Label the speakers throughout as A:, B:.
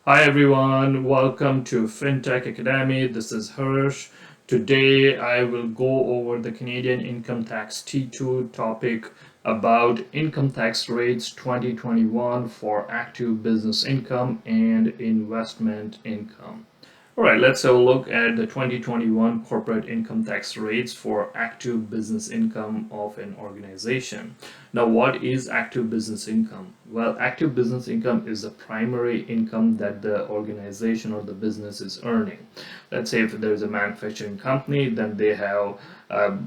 A: Hi everyone, welcome to FinTech Academy. This is Hirsch. Today I will go over the Canadian income tax T2 topic about income tax rates 2021 for active business income and investment income. All right, let's have a look at the 2021 corporate income tax rates for active business income of an organization. Now, what is active business income? Well, active business income is the primary income that the organization or the business is earning. Let's say if there's a manufacturing company, then they have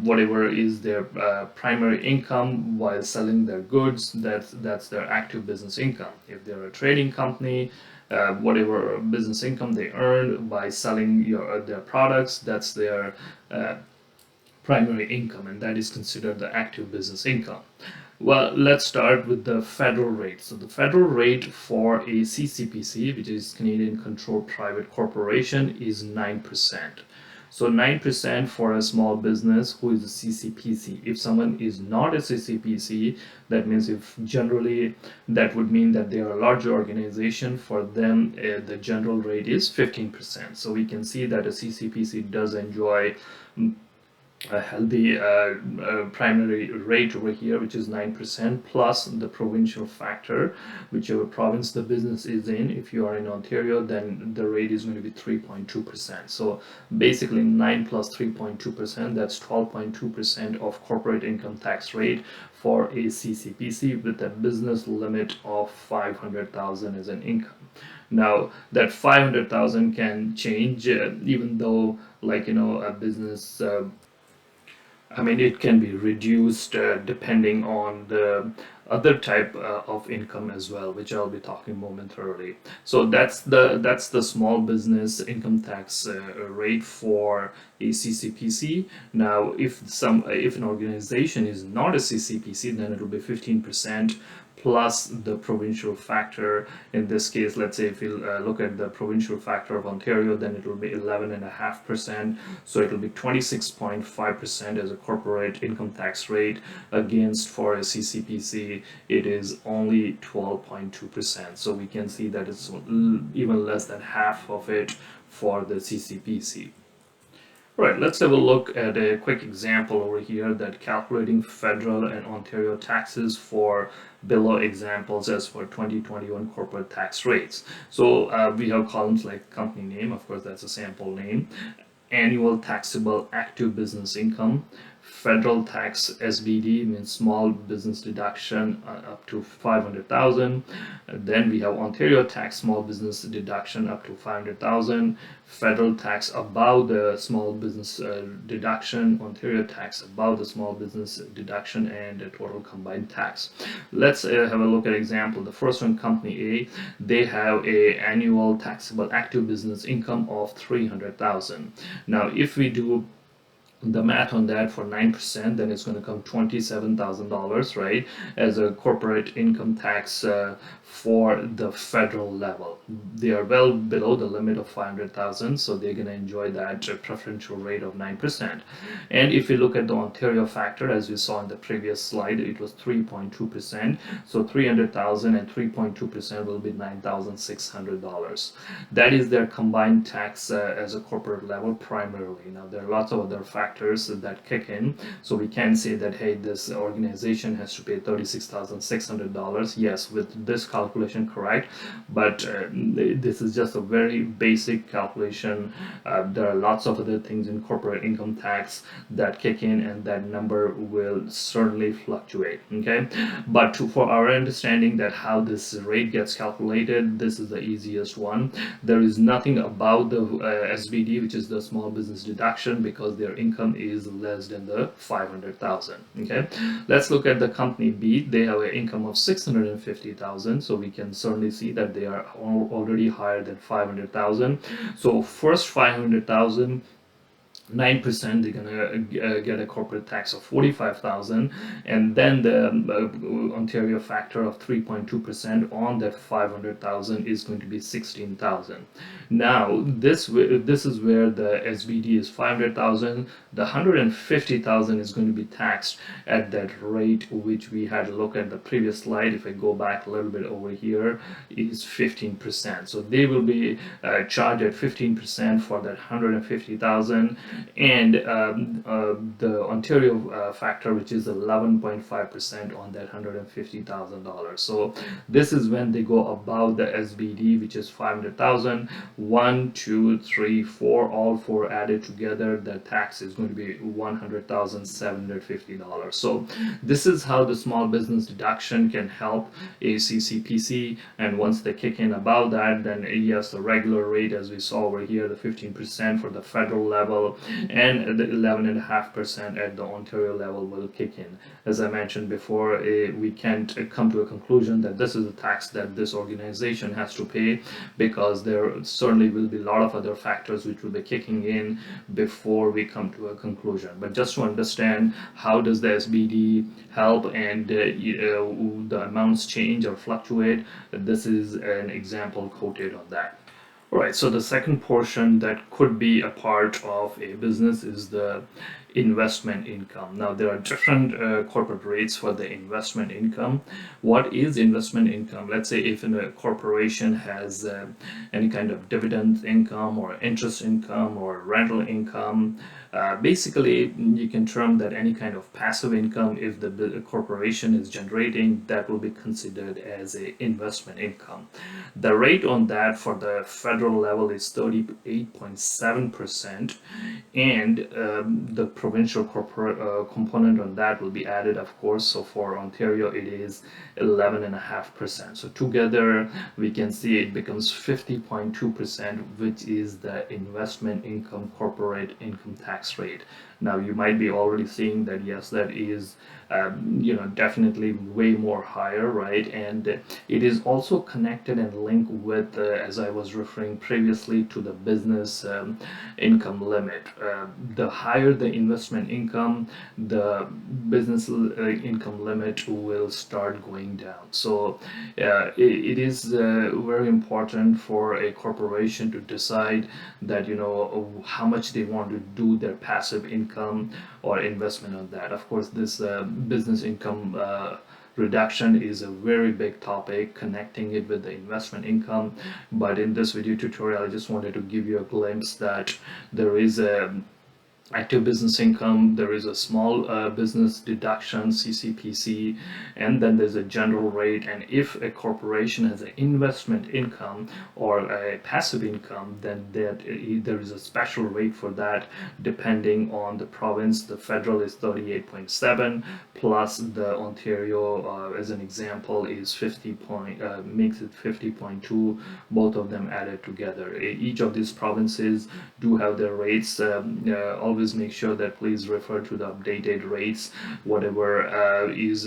A: whatever is their primary income while selling their goods. That's their active business income. If they're a trading company, whatever business income they earn by selling their products, that's their primary income, and that is considered the active business income. Well, let's start with the federal rate. So the federal rate for a CCPC, which is Canadian Controlled Private Corporation, is 9%. So 9% for a small business who is a CCPC. If someone is not a CCPC, that means if generally that would mean that they are a larger organization, for them the general rate is 15%. So we can see that a CCPC does enjoy a healthy primary rate over here, which is 9%, plus the provincial factor, whichever province the business is in. If you are in Ontario, then the rate is going to be 3.2%. So basically 9 plus 3.2%, that's 12.2% of corporate income tax rate for a CCPC with a business limit of 500,000 as an income. Now that 500,000 can change, even though, like, a business it can be reduced depending on the other type of income as well, which I'll be talking momentarily. So that's the small business income tax rate for a CCPC. Now, if an organization is not a CCPC, then it'll be 15% plus the provincial factor. In this case, let's say if you look at the provincial factor of Ontario, then it will be 11.5%. So it will be 26.5% as a corporate income tax rate, against for a CCPC, it is only 12.2%. So we can see that it's even less than half of it for the CCPC. Right, let's have a look at a quick example over here that calculating federal and Ontario taxes for below examples as for 2021 corporate tax rates. So we have columns like company name, of course that's a sample name, annual taxable active business income, federal tax SBD means small business deduction up to 500,000. Then we have Ontario tax small business deduction up to 500,000, federal tax above the small business deduction, Ontario tax above the small business deduction, and the total combined tax. Let's have a look at example. The first one, company A, they have a annual taxable active business income of 300,000. Now, if we do the math on that for 9%, then it's going to come $27,000, right, as a corporate income tax for the federal level. They are well below the limit of 500,000, so they're going to enjoy that preferential rate of 9%. And if you look at the Ontario factor, as we saw in the previous slide, it was 3.2%. So 300,000 and 3.2% will be $9,600. That is their combined tax as a corporate level primarily. Now there are lots of other factors that kick in, so we can say that, hey, this organization has to pay $36,600. Yes, with this calculation, correct, but this is just a very basic calculation. There are lots of other things in corporate income tax that kick in, and that number will certainly fluctuate. Okay, but for our understanding that how this rate gets calculated, this is the easiest one. There is nothing about the SBD, which is the small business deduction, because their income is less than the 500,000. Okay, let's look at the company B. They have an income of 650,000, so we can certainly see that they are already higher than 500,000. So first 500,000 9%, they're gonna get a corporate tax of 45,000, and then the Ontario factor of 3.2% on that 500,000 is going to be 16,000. Now this is where the SBD is 500,000. The 150,000 is going to be taxed at that rate which we had a look at the previous slide. If I go back a little bit over here, is 15%. So they will be charged at 15% for that 150,000, and the Ontario factor, which is 11.5% on that $150,000. So this is when they go above the SBD, which is 500,000. 1, 2, 3, 4, all four added together, the tax is going to be $100,750. So this is how the small business deduction can help a CCPC, and once they kick in above that, then yes, the regular rate as we saw over here, the 15% for the federal level and the 11.5% at the Ontario level will kick in. As I mentioned before, we can't come to a conclusion that this is a tax that this organization has to pay, because there certainly will be a lot of other factors which will be kicking in before we come to a conclusion. But just to understand how does the SBD help, and the amounts change or fluctuate, this is an example quoted on that. Right, so the second portion that could be a part of a business is the investment income. Now, there are different corporate rates for the investment income. What is investment income? Let's say if a corporation has any kind of dividend income or interest income or rental income, basically you can term that any kind of passive income, if the corporation is generating, that will be considered as a investment income. The rate on that for the federal level is 38.7%, and the provincial corporate component on that will be added, of course. So for Ontario it is 11.5%. So together we can see it becomes 50.2%, which is the investment income corporate income tax rate. Now you might be already seeing that yes, that is definitely way more higher, right? And it is also connected and linked with, as I was referring previously, to the business income limit. The higher the investment income, the business income limit will start going down. So it is very important for a corporation to decide that how much they want to do their passive income or investment on that. Of course, this business income reduction is a very big topic, connecting it with the investment income. But in this video tutorial, I just wanted to give you a glimpse that there is a active business income, there is a small business deduction, CCPC, and then there's a general rate. And if a corporation has an investment income or a passive income, then there is a special rate for that depending on the province. The federal is 38.7, plus the Ontario, as an example, is 50 makes it 50.2, both of them added together. Each of these provinces do have their rates. Always make sure that please refer to the updated rates, whatever is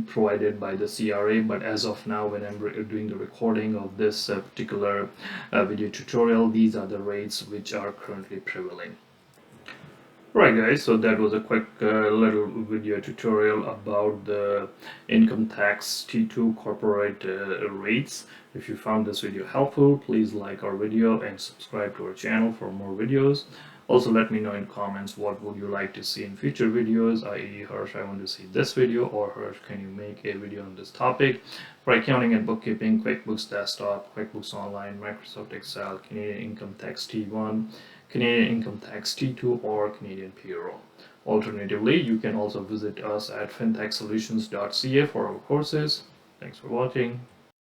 A: provided by the CRA. But as of now, when I'm doing the recording of this particular video tutorial, these are the rates which are currently prevailing. Right guys, so that was a quick little video tutorial about the income tax T2 corporate rates. If you found this video helpful, please like our video and subscribe to our channel for more videos. Also, let me know in comments what would you like to see in future videos, i.e. Harsh, I want to see this video, or Harsh, can you make a video on this topic? For accounting and bookkeeping, QuickBooks Desktop, QuickBooks Online, Microsoft Excel, Canadian Income Tax T1, Canadian Income Tax T2, or Canadian Payroll. Alternatively, you can also visit us at fintechsolutions.ca for our courses. Thanks for watching.